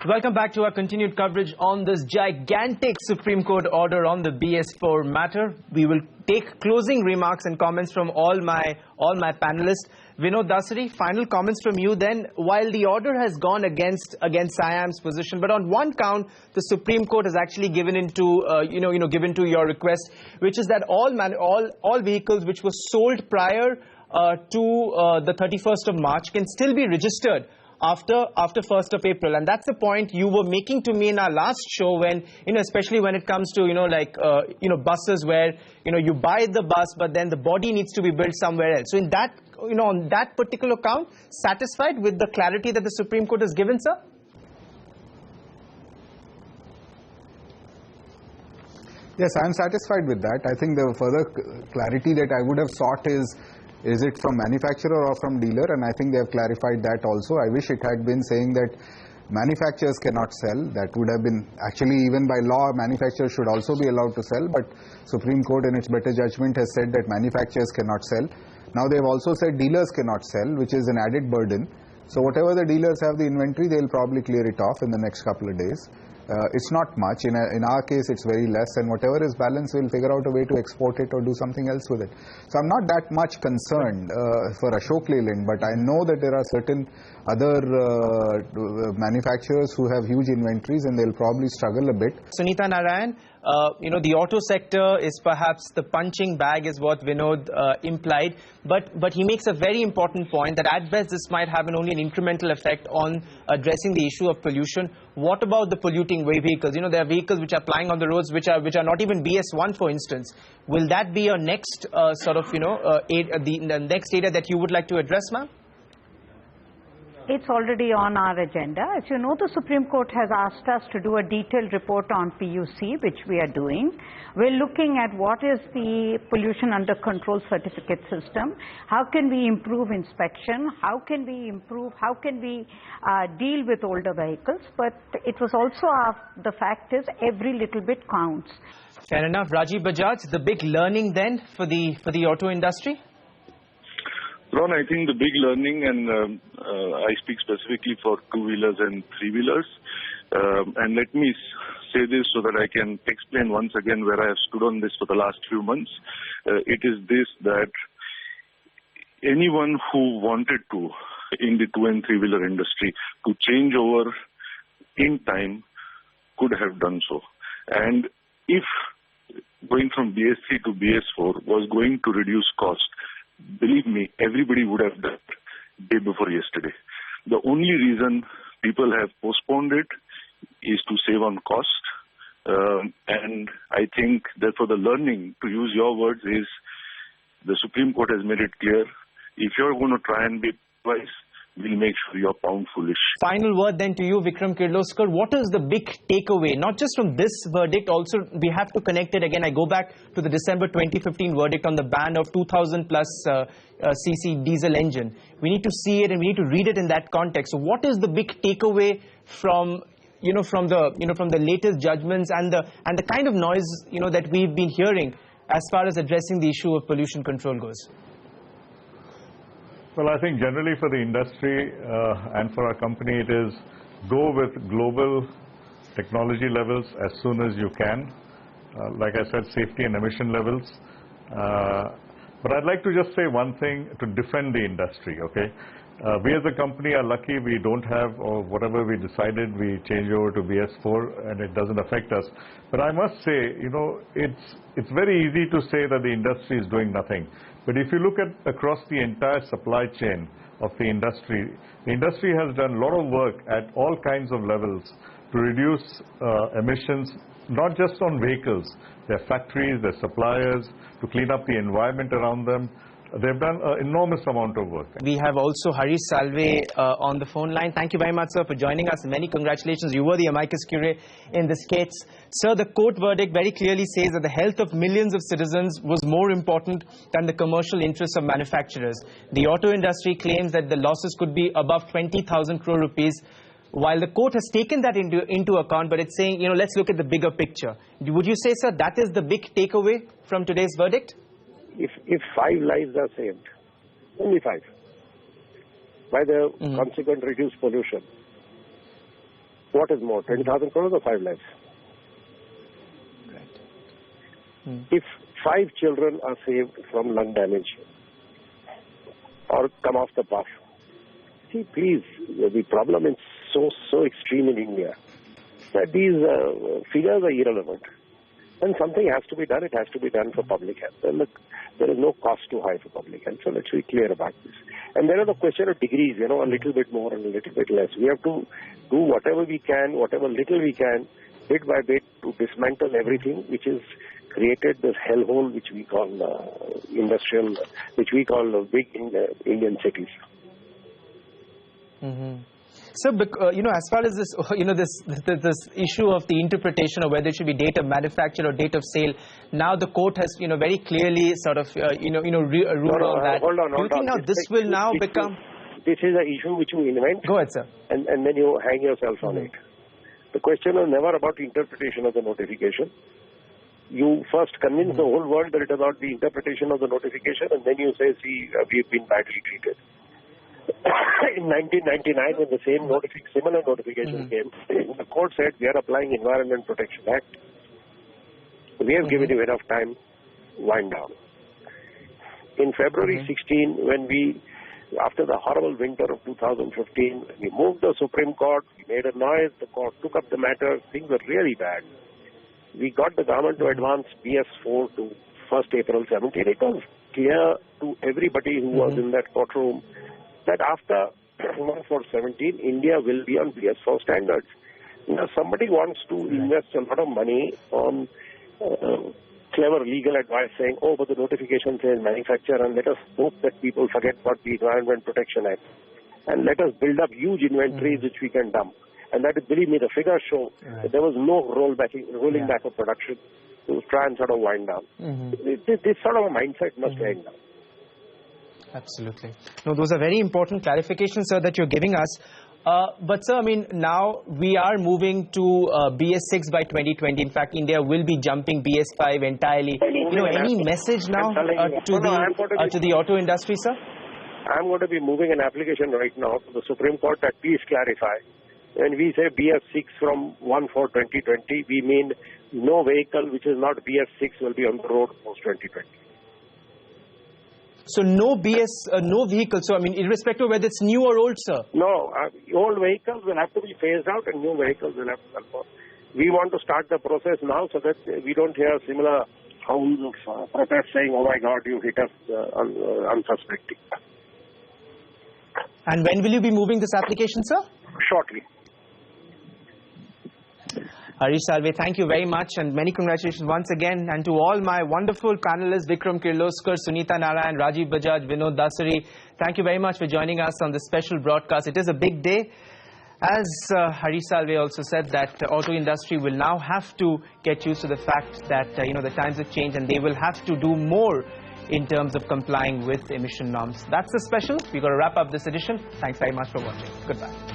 Welcome back to our continued coverage on this gigantic Supreme Court order on the BS-4 matter. We will take closing remarks and comments from all my panelists. Vinod, Dasari, final comments from you then. While the order has gone against SIAM's position, but on one count, the Supreme Court has actually given into given to your request, which is that all vehicles which were sold prior to the 31st of March can still be registered after 1st of April. And that's the point you were making to me in our last show when, especially when it comes to, buses where, you buy the bus, but then the body needs to be built somewhere else. So in that, on that particular count, satisfied with the clarity that the Supreme Court has given, sir? Yes, I am satisfied with that. I think the further clarity that I would have sought is it from manufacturer or from dealer, and I think they have clarified that also. I wish it had been saying that manufacturers cannot sell. That would have been, actually even by law, manufacturers should also be allowed to sell, but Supreme Court in its better judgment has said that manufacturers cannot sell. Now they have also said dealers cannot sell, which is an added burden. So whatever the dealers have the inventory, they will probably clear it off in the next couple of days. It's not much. In our case, it's very less, and whatever is balanced, we'll figure out a way to export it or do something else with it. So I'm not that much concerned for Ashok Leyland, but I know that there are certain other manufacturers who have huge inventories, and they'll probably struggle a bit. Sunita, Narain, the auto sector is perhaps the punching bag, is what Vinod implied, but he makes a very important point that at best this might have only an incremental effect on addressing the issue of pollution. What about the polluting vehicles? There are vehicles which are plying on the roads which are not even BS-1, for instance. Will that be your next the next area that you would like to address, ma'am? It's already on our agenda. As you know, the Supreme Court has asked us to do a detailed report on PUC, which we are doing. We're looking at what is the pollution under control certificate system, how can we improve inspection, how can we deal with older vehicles, but it was also the fact is every little bit counts. Fair enough. Rajiv, Bajaj, the big learning then for the auto industry? Ron, I think the big learning, and I speak specifically for two-wheelers and three-wheelers, and let me say this so that I can explain once again where I have stood on this for the last few months. It is this, that anyone who wanted to, in the two- and three-wheeler industry, to change over in time could have done so. And if going from BS-3 to BS-4 was going to reduce cost, believe me, everybody would have done it day before yesterday. The only reason people have postponed it is to save on cost. And I think that for the learning, to use your words, is the Supreme Court has made it clear, if you're going to try and be wise, we'll make sure you're pound foolish. Final word then to you, Vikram Kirloskar. What is the big takeaway, not just from this verdict, also we have to connect it again. I go back to the December 2015 verdict on the ban of 2000 plus cc diesel engine. We need to see it and we need to read it in that context. So what is the big takeaway from the latest judgments and the kind of noise that we've been hearing as far as addressing the issue of pollution control goes? Well, I think generally for the industry and for our company, it is go with global technology levels as soon as you can. Like I said, safety and emission levels. But I'd like to just say one thing to defend the industry, okay? We as a company are lucky we don't have, or whatever we decided, we change over to BS-4 and it doesn't affect us. But I must say, it's very easy to say that the industry is doing nothing. But if you look at across the entire supply chain of the industry has done a lot of work at all kinds of levels to reduce emissions, not just on vehicles, their factories, their suppliers, to clean up the environment around them. They've done an enormous amount of work. We have also Harish Salve on the phone line. Thank you very much, sir, for joining us. Many congratulations. You were the Amicus Curiae in this case. Sir, the court verdict very clearly says that the health of millions of citizens was more important than the commercial interests of manufacturers. The auto industry claims that the losses could be above 20,000 crore rupees. While the court has taken that into account, but it's saying, let's look at the bigger picture. Would you say, sir, that is the big takeaway from today's verdict? If 5 lives are saved, only 5, by the consequent reduced pollution, What is more, 20,000 crores or 5 lives? Right. If 5 children are saved from lung damage or come off the path, see, please, the problem is so extreme in India that these figures are irrelevant. And something has to be done. It has to be done for public health. And look, there is no cost too high for public health. So let's be clear about this. And there is a question of degrees, a little bit more and a little bit less. We have to do whatever we can, whatever little we can, bit by bit, to dismantle everything which is created this hellhole which we call industrial, which we call big Indian cities. Mm-hmm. So, as far as this, this issue of the interpretation of whether it should be date of manufacture or date of sale, now the court has, very clearly sort of, ruled on that. Hold on. Do you think now this will now become? This is an issue which you invent. Go ahead, sir. And then you hang yourself on it. The question is never about the interpretation of the notification. You first convince the whole world that it is about the interpretation of the notification, and then you say, see, we've been badly treated. In 1999, when the similar notification came, the court said, we are applying Environment Protection Act. We have given you enough time, wind down. In February 16, when after the horrible winter of 2015, we moved the Supreme Court, we made a noise, the court took up the matter, things were really bad. We got the government to advance BS-4 to 1st April 17. It was clear to everybody who was in that courtroom that after 1/4/17, India will be on BS-4 standards. Now, somebody wants to invest a lot of money on clever legal advice saying, but the notification says manufacture, and let us hope that people forget about the Environment Protection Act. And let us build up huge inventories which we can dump. And that, believe me, the figures show that there was no rolling back of production to try and sort of wind down. This sort of a mindset must end now. Absolutely. No, those are very important clarifications, sir, that you're giving us. But, sir, now we are moving to BS-6 by 2020. In fact, India will be jumping BS-5 entirely. Any message now to the auto industry, sir? I'm going to be moving an application right now to the Supreme Court that please clarify. When we say BS-6 from 1/4/2020, we mean no vehicle which is not BS-6 will be on the road post-2020. So no no vehicle. So irrespective of whether it's new or old, sir. No, old vehicles will have to be phased out, and new vehicles will have to come forward. We want to start the process now so that we don't hear similar howls of protest saying, "Oh my God, you hit us unsuspecting." And when will you be moving this application, sir? Shortly. Harish, Salve, thank you very much, and many congratulations once again. And to all my wonderful panelists, Vikram, Kirloskar, Sunita, Narain, Rajiv, Bajaj, Vinod, Dasari, thank you very much for joining us on this special broadcast. It is a big day. As Harish Salve also said, that the auto industry will now have to get used to the fact that the times have changed, and they will have to do more in terms of complying with emission norms. That's the special. We've got to wrap up this edition. Thanks very much for watching. Goodbye.